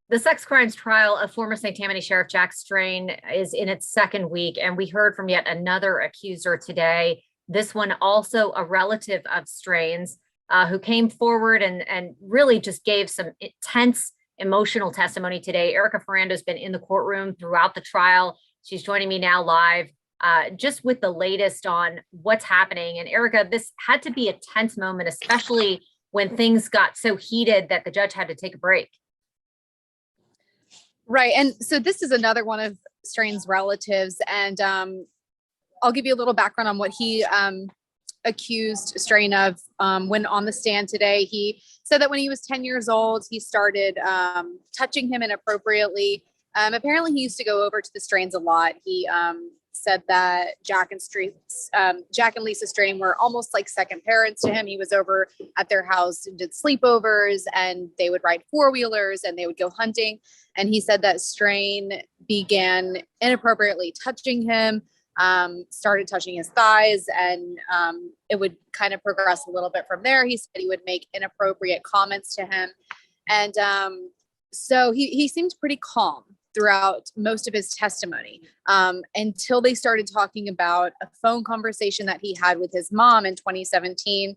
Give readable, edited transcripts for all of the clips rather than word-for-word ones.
The sex crimes trial of former St. Tammany Sheriff Jack Strain is in its second week, and we heard from yet another accuser today. This one also a relative of Strain's, who came forward and really just gave some intense emotional testimony today. Erika Ferrando has been in the courtroom throughout the trial. She's joining me now live, just with the latest on what's happening. And Erika, this had to be a tense moment, especially when things got so heated that the judge had to take a break. Right. And so this is another one of Strain's relatives. And I'll give you a little background on what he accused Strain of when on the stand today. He said that when he was 10 years old, he started touching him inappropriately. Apparently, he used to go over to the Strains a lot. He said that Jack and Lisa Strain were almost like second parents to him. He was over at their house and did sleepovers, and they would ride four-wheelers and they would go hunting. And he said that Strain began inappropriately touching him, started touching his thighs, and it would kind of progress a little bit from there. He said he would make inappropriate comments to him. And so he seemed pretty calm throughout most of his testimony, until they started talking about a phone conversation that he had with his mom in 2017.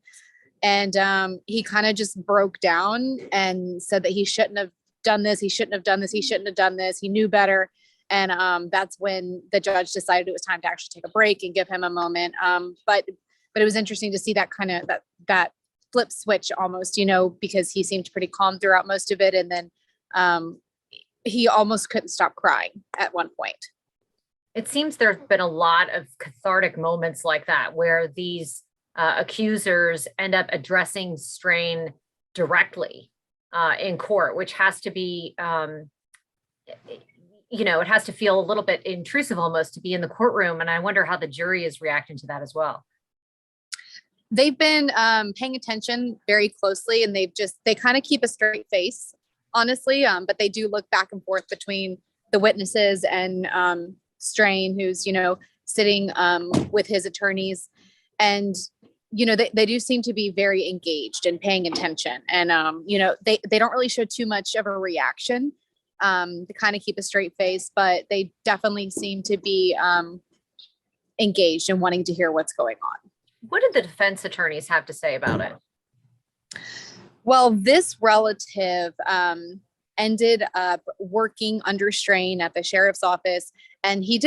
And he kind of just broke down and said that he shouldn't have done this. He shouldn't have done this. He shouldn't have done this. He knew better. And that's when the judge decided it was time to actually take a break and give him a moment. But it was interesting to see that kind of that flip switch almost, because he seemed pretty calm throughout most of it. And then he almost couldn't stop crying at one point. It seems there's been a lot of cathartic moments like that where these accusers end up addressing Strain directly in court, which has to be, it has to feel a little bit intrusive almost to be in the courtroom. And I wonder how the jury is reacting to that as well. They've been paying attention very closely, and they kind of keep a straight face, honestly. But they do look back and forth between the witnesses and Strain, who's, sitting with his attorneys. And, they do seem to be very engaged and paying attention. And, they don't really show too much of a reaction to kind of keep a straight face, but they definitely seem to be engaged and wanting to hear what's going on. What did the defense attorneys have to say about it? Well, this relative ended up working under Strain at the sheriff's office, and he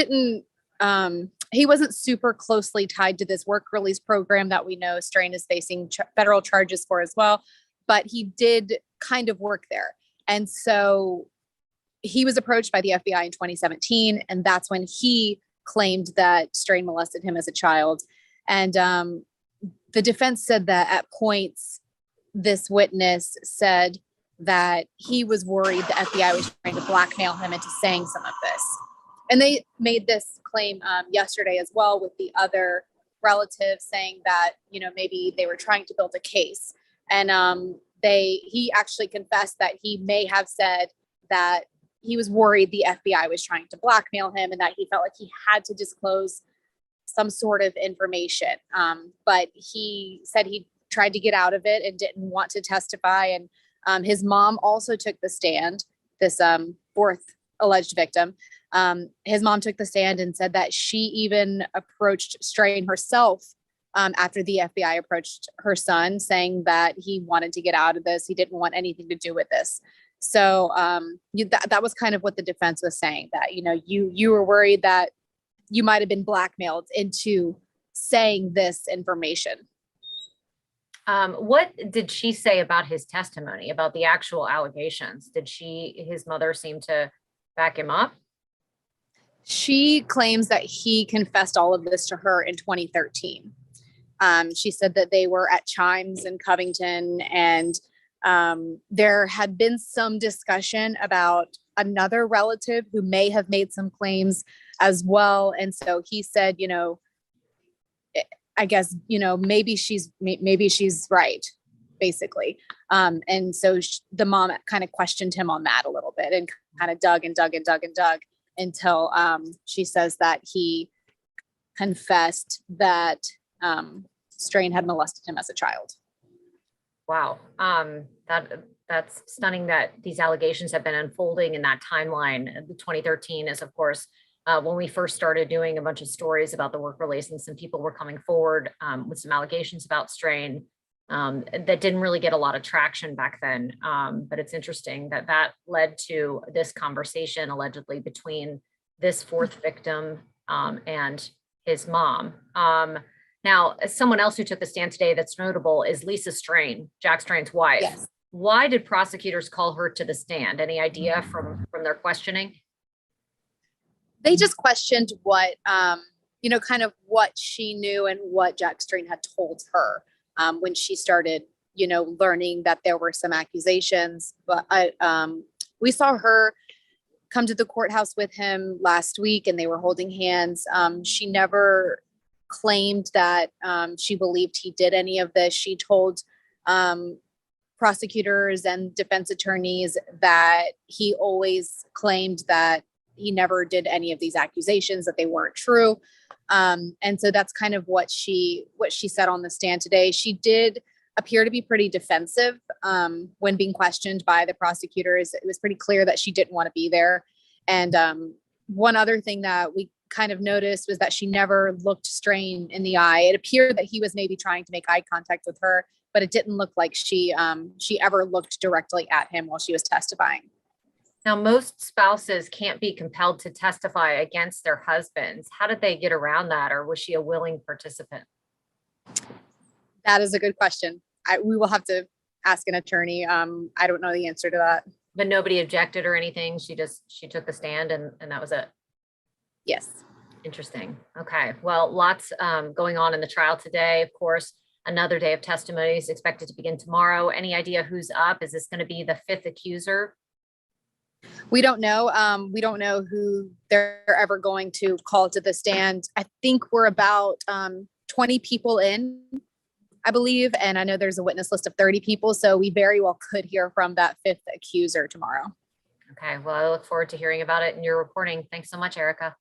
wasn't super closely tied to this work release program that we know Strain is facing federal charges for as well, but he did kind of work there. And so he was approached by the FBI in 2017, and that's when he claimed that Strain molested him as a child. And the defense said that at points, this witness said that he was worried the FBI was trying to blackmail him into saying some of this. And they made this claim yesterday as well with the other relative, saying that, maybe they were trying to build a case. And he actually confessed that he may have said that he was worried the FBI was trying to blackmail him and that he felt like he had to disclose some sort of information. But he said he tried to get out of it and didn't want to testify. And his mom also took the stand, this fourth alleged victim. His mom took the stand and said that she even approached Strain herself after the FBI approached her son, saying that he wanted to get out of this. He didn't want anything to do with this. So that was kind of what the defense was saying, that, you were worried that you might have been blackmailed into saying this information. What did she say about his testimony, about the actual allegations? Did his mother seem to back him up? She claims that he confessed all of this to her in 2013. She said that they were at Chimes in Covington, and there had been some discussion about another relative who may have made some claims as well. And so he said, I guess, maybe she's right, basically. And so the mom kind of questioned him on that a little bit and kind of dug until she says that he confessed that Strain had molested him as a child. Wow. That's stunning that these allegations have been unfolding in that timeline. The 2013 is, of course, when we first started doing a bunch of stories about the work release, and some people were coming forward with some allegations about strain that didn't really get a lot of traction back then. But it's interesting that that led to this conversation allegedly between this fourth victim and his mom. Now, someone else who took the stand today that's notable is Lisa Strain, Jack Strain's wife. Yes. Why did prosecutors call her to the stand? Any idea from their questioning? They just questioned what, kind of what she knew and what Jack Strain had told her when she started, learning that there were some accusations. But we saw her come to the courthouse with him last week, and they were holding hands. She never claimed that she believed he did any of this. She told prosecutors and defense attorneys that he always claimed that he never did any of these accusations, that they weren't true. And so that's kind of what she said on the stand today. She did appear to be pretty defensive when being questioned by the prosecutors. It was pretty clear that she didn't want to be there. And one other thing that we kind of noticed was that she never looked Strain in the eye. It appeared that he was maybe trying to make eye contact with her, but it didn't look like she ever looked directly at him while she was testifying. Now, most spouses can't be compelled to testify against their husbands. How did they get around that, or was she a willing participant? That is a good question. We will have to ask an attorney. I don't know the answer to that. But nobody objected or anything. She took the stand and that was it. Yes. Interesting. Okay. Well, lots going on in the trial today. Of course, another day of testimony is expected to begin tomorrow. Any idea who's up? Is this going to be the fifth accuser? We don't know. We don't know who they're ever going to call to the stand. I think we're about 20 people in, I believe. And I know there's a witness list of 30 people. So we very well could hear from that fifth accuser tomorrow. Okay. Well, I look forward to hearing about it in your reporting. Thanks so much, Erika.